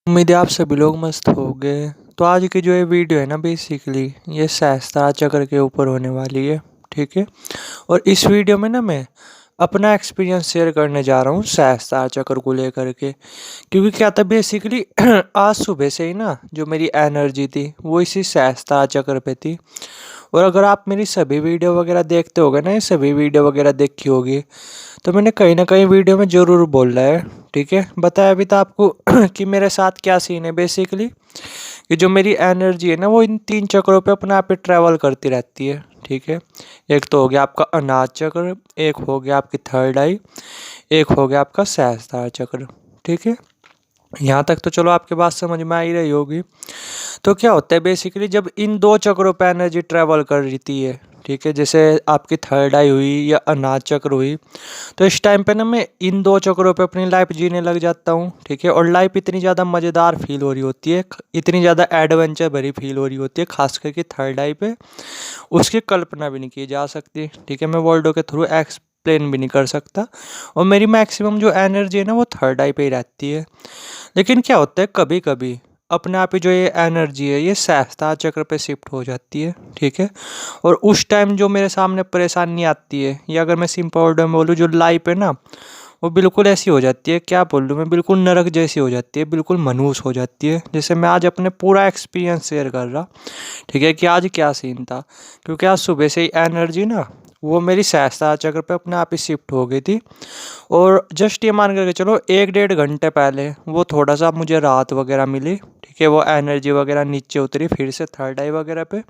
उम्मीद है आप सभी लोग मस्त होंगे। तो आज की जो ये वीडियो है ना, बेसिकली ये सहस्त्र चक्र के ऊपर होने वाली है। ठीक है। और इस वीडियो में ना मैं अपना एक्सपीरियंस शेयर करने जा रहा हूँ सहस्त्र चक्र को लेकर के। क्योंकि क्या था बेसिकली आज सुबह से ही ना जो मेरी एनर्जी थी वो इसी सहस्त्र चक्र पे थी। और अगर आप मेरी सभी वीडियो वगैरह देखते होगे ना, ये सभी वीडियो वगैरह देखी होगी, तो मैंने कहीं ना कहीं वीडियो में ज़रूर बोला है। ठीक है, बताया भी था आपको कि मेरे साथ क्या सीन है बेसिकली। कि जो मेरी एनर्जी है ना वो इन तीन चक्रों पे अपने आप ही ट्रैवल करती रहती है। ठीक है। एक तो हो गया आपका अनाज चक्र, एक हो गया आपकी थर्ड आई, एक हो गया आपका सहस्त्र चक्र। ठीक है। यहाँ तक तो चलो आपके बात समझ में आ ही रही होगी। तो क्या होता है बेसिकली जब इन दो चक्रों पे एनर्जी ट्रेवल कर रही है, ठीक है, जैसे आपकी थर्ड आई हुई या अनाज चक्र हुई, तो इस टाइम पे ना मैं इन दो चक्रों पे अपनी लाइफ जीने लग जाता हूँ। ठीक है। और लाइफ इतनी ज़्यादा मज़ेदार फील हो रही होती है, इतनी ज़्यादा एडवेंचर भरी फील हो रही होती है, खास करके थर्ड आई पे उसकी कल्पना भी नहीं की जा सकती। ठीक है, मैं वर्डों के थ्रू एक्सप्लेन भी नहीं कर सकता। और मेरी मैक्सिमम जो एनर्जी है ना वो थर्ड आई पे ही रहती है। लेकिन क्या होता है कभी कभी अपने आप ही जो ये एनर्जी है ये सहस्त्र चक्र पे शिफ्ट हो जाती है। ठीक है। और उस टाइम जो मेरे सामने परेशानी आती है, या अगर मैं सिंपल वर्ड में बोलूँ, जो लाइफ है ना वो बिल्कुल ऐसी हो जाती है, क्या बोल लूँ मैं, बिल्कुल नरक जैसी हो जाती है, बिल्कुल मनहूस हो जाती है। जैसे मैं आज अपने पूरा एक्सपीरियंस शेयर कर रहा। ठीक है, कि आज क्या सीन था। क्योंकि आज सुबह से ही एनर्जी ना वो मेरी सहस्त्र चक्र पे अपने आप ही शिफ्ट हो गई थी। और जस्ट ये मान करके चलो 1-1.5 घंटे पहले वो थोड़ा सा मुझे राहत वगैरह मिली। ठीक है, वो एनर्जी वगैरह नीचे उतरी फिर से थर्ड आई वगैरह पे।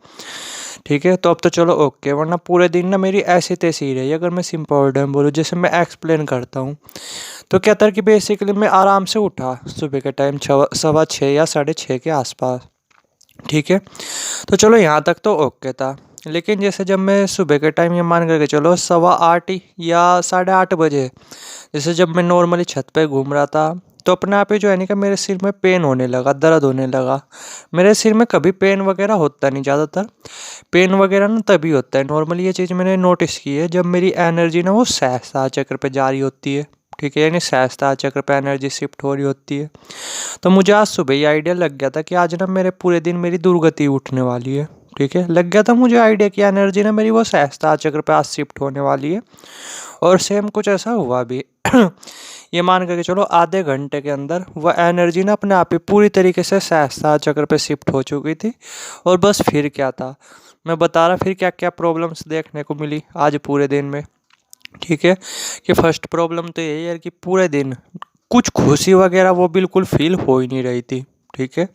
ठीक है, तो अब तो चलो ओके, वरना पूरे दिन ना मेरी ऐसी तैसी ही रही अगर मैं सिंपल वर्ड में बोलूँ, जैसे मैं एक्सप्लेन करता हूँ। तो क्या था कि बेसिकली मैं आराम से उठा सुबह के टाइम 6:15 या 6:30 के आसपास। ठीक है। तो चलो यहाँ तक तो ओके था। लेकिन जैसे जब मैं सुबह के टाइम ये मान करके चलो 8:15 या 8:30 बजे, जैसे जब मैं नॉर्मली छत पे घूम रहा था, तो अपने आप ही जो है नहीं कि मेरे सिर में पेन होने लगा, दर्द होने लगा। मेरे सिर में कभी पेन वगैरह होता नहीं, ज़्यादातर पेन वगैरह ना तभी होता है नॉर्मली, ये चीज़ मैंने नोटिस की है जब मेरी एनर्जी ना वो सहस्त्र चक्र पे जा रही होती है। ठीक है, यानी सहस्त्र चक्र पे एनर्जी शिफ्ट हो रही होती है। तो मुझे आज सुबह ही आइडिया लग गया था कि आज ना मेरे पूरे दिन मेरी दुर्गति उठने वाली है। ठीक है, लग गया था मुझे आइडिया कि एनर्जी ना मेरी वो सहस्त्र चक्र पे आज शिफ्ट होने वाली है। और सेम कुछ ऐसा हुआ भी। ये मान करके चलो आधे घंटे के अंदर वह एनर्जी ना अपने आप ही पूरी तरीके से सहस्त्र चक्र पे शिफ्ट हो चुकी थी। और बस फिर क्या था, मैं बता रहा फिर क्या क्या प्रॉब्लम्स देखने को मिली आज पूरे दिन में। ठीक है, कि फर्स्ट प्रॉब्लम तो यही है कि पूरे दिन कुछ खुशी वगैरह वो बिल्कुल फील हो ही नहीं रही थी। ठीक है,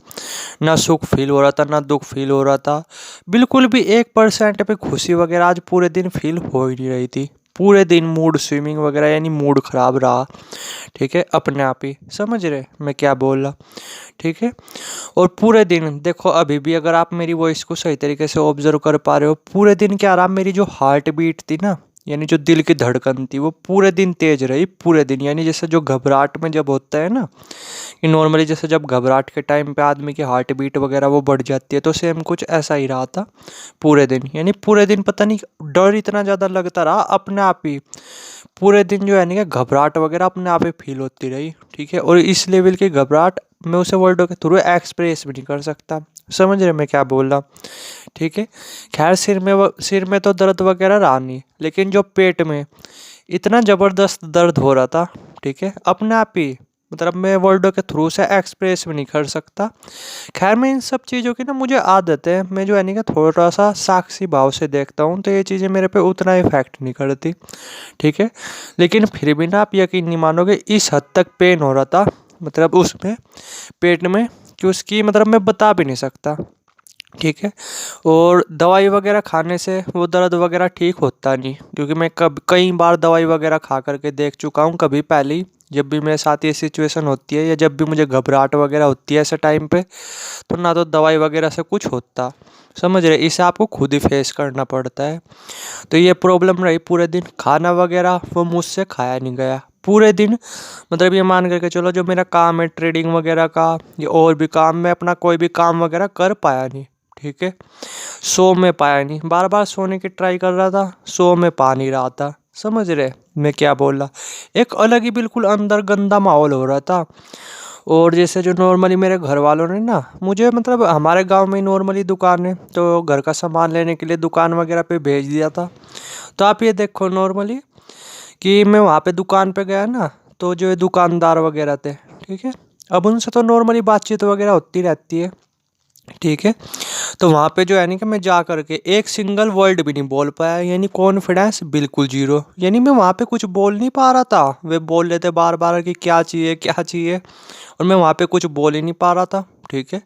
ना सुख फील हो रहा था ना दुख फील हो रहा था। बिल्कुल भी 1% पे खुशी वगैरह आज पूरे दिन फील हो ही नहीं रही थी। पूरे दिन मूड स्विंगिंग वगैरह, यानी मूड खराब रहा। ठीक है, अपने आप ही समझ रहे मैं क्या बोल रहा। ठीक है। और पूरे दिन देखो, अभी भी अगर आप मेरी वॉइस को सही तरीके से ऑब्जर्व कर पा रहे हो, पूरे दिन क्या रहा, मेरी जो हार्ट बीट थी ना, यानी जो दिल की धड़कन थी, वो पूरे दिन तेज रही पूरे दिन। यानी जैसे जो घबराहट में जब होता है ना, कि नॉर्मली जैसे जब घबराहट के टाइम पे आदमी की हार्ट बीट वगैरह वो बढ़ जाती है, तो सेम कुछ ऐसा ही रहा था पूरे दिन। यानी पूरे दिन पता नहीं डर इतना ज़्यादा लगता रहा अपने आप ही। पूरे दिन जो है ना घबराहट वगैरह अपने आप ही फील होती रही। ठीक है, और इस लेवल की घबराहट मैं उसे वर्डों के थ्रू एक्सप्रेस भी नहीं कर सकता। समझ रहे मैं क्या बोल रहा। ठीक है। खैर सिर में तो दर्द वगैरह रहा नहीं, लेकिन जो पेट में इतना ज़बरदस्त दर्द हो रहा था, ठीक है, अपने आप ही, मतलब मैं वर्डों के थ्रू से एक्सप्रेस भी नहीं कर सकता। खैर मैं इन सब चीज़ों की ना मुझे आदत है, मैं जो है नहीं कि थोड़ा सा साक्षी भाव से देखता हूँ, तो ये चीज़ें मेरे पे उतना इफेक्ट नहीं करती। ठीक है। लेकिन फिर भी ना आप यकीन नहीं मानोगे, इस हद तक पेन हो रहा था, मतलब उसमें पेट में, कि उसकी मतलब मैं बता भी नहीं सकता। ठीक है। और दवाई वगैरह खाने से वो दर्द वगैरह ठीक होता नहीं, क्योंकि मैं कई बार दवाई वगैरह खा करके देख चुका हूँ। कभी पहले ही जब भी मेरे साथ ये सिचुएशन होती है, या जब भी मुझे घबराहट वगैरह होती है ऐसे टाइम पे, तो ना तो दवाई वगैरह से कुछ होता। समझ रहे, इसे आपको खुद ही फेस करना पड़ता है। तो ये प्रॉब्लम रही पूरे दिन। खाना वगैरह वो मुझसे खाया नहीं गया पूरे दिन। मतलब ये मान करके चलो, जो मेरा काम है ट्रेडिंग वगैरह का या और भी काम, मैं अपना कोई भी काम वगैरह कर पाया नहीं। ठीक है। सो में पाया नहीं, बार बार सोने की ट्राई कर रहा था, सो में पा नहीं रहा था। समझ रहे मैं क्या बोल रहा। एक अलग ही बिल्कुल अंदर गंदा माहौल हो रहा था। और जैसे जो नॉर्मली मेरे घर वालों ने ना मुझे मतलब हमारे गांव में नॉर्मली दुकान है, तो घर का सामान लेने के लिए दुकान वगैरह पे भेज दिया था। तो आप ये देखो नॉर्मली कि मैं वहाँ पे दुकान पे गया ना, तो जो ये दुकानदार वगैरह थे, ठीक है, अब उनसे तो नॉर्मली बातचीत वगैरह होती रहती है, ठीक है। तो वहाँ पे जो है ना कि मैं जा करके एक सिंगल वर्ड भी नहीं बोल पाया, यानी कॉन्फिडेंस बिल्कुल जीरो। यानी मैं वहाँ पे कुछ बोल नहीं पा रहा था, वे बोल रहे थे बार बार कि क्या चाहिए क्या चाहिए, और मैं वहाँ पे कुछ बोल ही नहीं पा रहा था, ठीक है।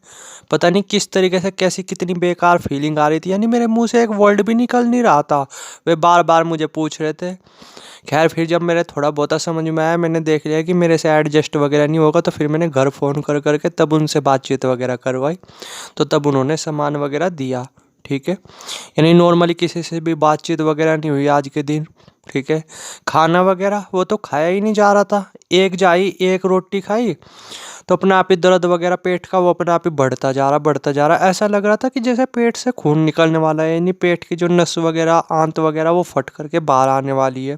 पता नहीं किस तरीके से कैसी कितनी बेकार फीलिंग आ रही थी, यानी मेरे मुंह से एक वर्ड भी निकल नहीं रहा था, वे बार बार मुझे पूछ रहे थे। खैर फिर जब मेरे थोड़ा बहुत समझ में आया, मैंने देख लिया कि मेरे से एडजस्ट वगैरह नहीं होगा, तो फिर मैंने घर फ़ोन कर करके तब उनसे बातचीत वगैरह करवाई, तो तब उन्होंने सामान वगैरह दिया, ठीक है। यानी नॉर्मली किसी से भी बातचीत वगैरह नहीं हुई आज के दिन, ठीक है। खाना वगैरह वो तो खाया ही नहीं जा रहा था, एक जाई एक रोटी खाई तो अपने आप ही दर्द वगैरह पेट का वो अपने आप ही बढ़ता जा रहा, ऐसा लग रहा था कि जैसे पेट से खून निकलने वाला है, यानी पेट की जो नस वगैरह आंत वगैरह वो फट करके बाहर आने वाली है।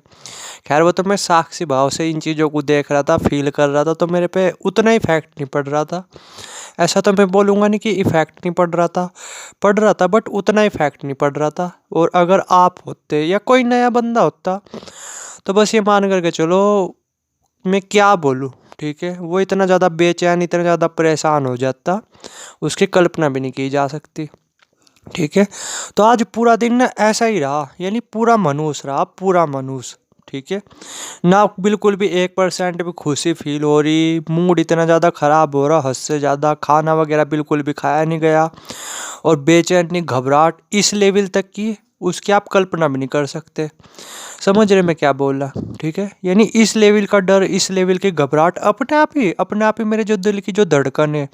खैर वो तो मैं साक्षी भाव से इन चीज़ों को देख रहा था, फील कर रहा था, तो मेरे पे उतना इफेक्ट नहीं पड़ रहा था। ऐसा तो मैं बोलूँगा नहीं कि इफेक्ट नहीं पड़ रहा था बट उतना इफेक्ट नहीं पड़ रहा था। और अगर आप होते या कोई नया बंदा होता तो बस ये मान करके चलो, मैं क्या बोलूँ, ठीक है, वो इतना ज़्यादा बेचैन इतना ज़्यादा परेशान हो जाता, उसकी कल्पना भी नहीं की जा सकती, ठीक है। तो आज पूरा दिन ना ऐसा ही रहा, यानी पूरा मनहूस रहा, पूरा मनहूस, ठीक है। ना बिल्कुल भी 1% भी खुशी फील हो रही, मूड इतना ज़्यादा ख़राब हो रहा, हद से ज़्यादा, खाना वगैरह बिल्कुल भी खाया नहीं गया, और बेचैनी घबराहट इस लेवल तक की उसकी आप कल्पना भी नहीं कर सकते। समझ रहे मैं क्या बोल रहा, ठीक है। यानी इस लेवल का डर, इस लेवल की घबराहट अपने आप ही मेरे जो दिल की जो धड़कन है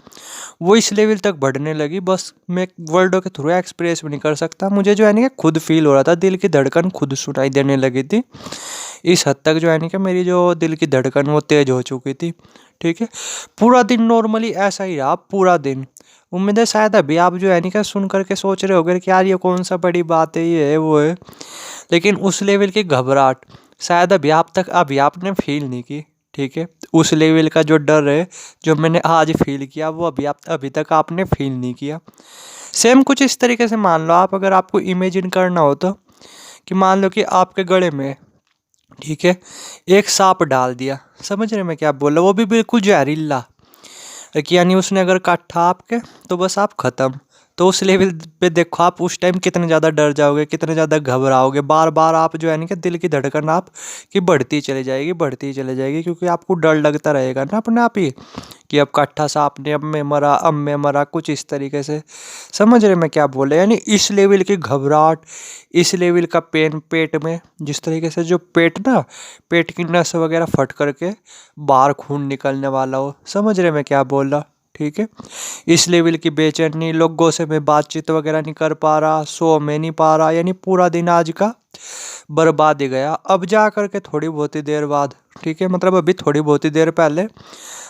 वो इस लेवल तक बढ़ने लगी, बस मैं वर्डों के थ्रू एक्सप्रेस भी नहीं कर सकता। मुझे जो है ना कि खुद फील हो रहा था, दिल की धड़कन खुद सुनाई देने लगी थी, इस हद तक जो है ना कि मेरी जो दिल की धड़कन वो तेज हो चुकी थी, ठीक है। पूरा दिन नॉर्मली ऐसा ही रहा, पूरा दिन। उम्मीद है शायद अभी आप जो है ना कि सुन करके सोच रहे होगे कि यार ये कौन सा बड़ी बात है, ये है वो है, लेकिन उस लेवल की घबराहट शायद अभी आपने फील नहीं की, ठीक है। उस लेवल का जो डर है जो मैंने आज फील किया वो अभी तक आपने फील नहीं किया। सेम कुछ इस तरीके से मान लो आप, अगर आपको इमेजिन करना हो तो, कि मान लो कि आपके गले में, ठीक है, एक सांप डाल दिया, समझ रहे मैं क्या बोल रहा, वो भी बिल्कुल जहरीला, कि यानी उसने अगर काटा आपके तो बस आप ख़त्म। तो उस लेवल पे देखो आप उस टाइम कितने ज़्यादा डर जाओगे, कितने ज़्यादा घबराओगे, बार बार आप जो है ना कि दिल की धड़कन आप की बढ़ती ही चली जाएगी, क्योंकि आपको डर लगता रहेगा ना अपने आप ही कि अब काठा सांप ने, अब मैं मरा, कुछ इस तरीके से। समझ रहे मैं क्या बोल रहा, यानी इस लेवल की घबराहट, इस लेवल का पेन पेट में, जिस तरीके से जो पेट की नस वगैरह फट करके बाहर खून निकलने वाला हो, समझ रहे मैं क्या बोल रहा, ठीक है। इस लेवल की बेचैनी, लोगों से मैं बातचीत वगैरह नहीं कर पा रहा, सो मैं नहीं पा रहा, यानी पूरा दिन आज का बर्बाद ही गया। अब जा करके थोड़ी बहुत ही देर बाद, ठीक है, मतलब अभी थोड़ी बहुत ही देर पहले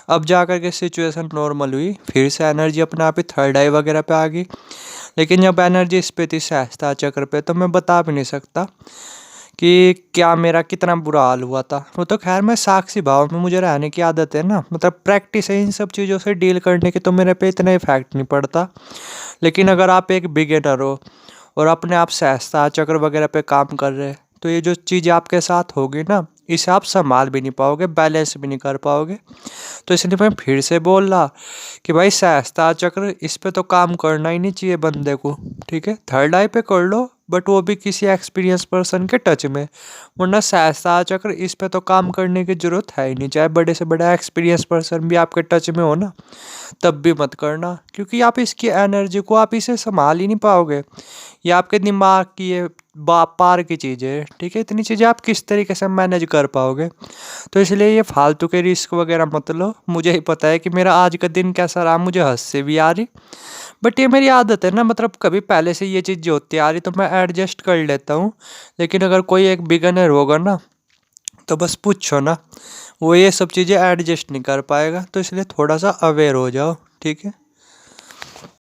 अब जा करके सिचुएशन नॉर्मल हुई, फिर से एनर्जी अपने आप ही थर्ड आई वगैरह पे आ गई। लेकिन जब एनर्जी इस पे थी सहजता चक्र पे, तो मैं बता भी नहीं सकता कि क्या मेरा कितना बुरा हाल हुआ था। वो तो खैर मैं साक्षी भाव में मुझे रहने की आदत है ना, मतलब प्रैक्टिस है इन सब चीज़ों से डील करने की, तो मेरे पे इतना इफेक्ट नहीं पड़ता। लेकिन अगर आप एक बिगिनर हो और अपने आप सहजता चक्र वगैरह पे काम कर रहे हैं, तो ये जो चीज़ आपके साथ होगी ना, इसे आप संभाल भी नहीं पाओगे, बैलेंस भी नहीं कर पाओगे। तो इसलिए मैं फिर से बोल रहा कि भाई सहजता चक्र इस पे तो काम करना ही नहीं चाहिए बंदे को, ठीक है। थर्ड आई पे कर लो बट वो भी किसी एक्सपीरियंस पर्सन के टच में, वरना सहजता चक्र इस पे तो काम करने की जरूरत है ही नहीं। चाहे बड़े से बड़ा एक्सपीरियंस पर्सन भी आपके टच में हो ना, तब भी मत करना, क्योंकि आप इसकी एनर्जी को आप इसे संभाल ही नहीं पाओगे। ये आपके दिमाग की ये पार की चीज़ है, ठीक है। इतनी चीज़ें आप किस तरीके से मैनेज कर पाओगे। तो इसलिए ये फालतू के रिस्क वगैरह मत लो। मुझे ही पता है कि मेरा आज का दिन कैसा रहा, मुझे हंसी भी आ रही, बट ये मेरी आदत है ना, मतलब कभी पहले से ये चीज़ जो होती आ रही तो मैं एडजस्ट कर लेता हूँ। लेकिन अगर कोई एक बिगनर होगा ना, तो बस पूछो ना, वो ये सब चीज़ें एडजस्ट नहीं कर पाएगा। तो इसलिए थोड़ा सा अवेयर हो जाओ, ठीक है।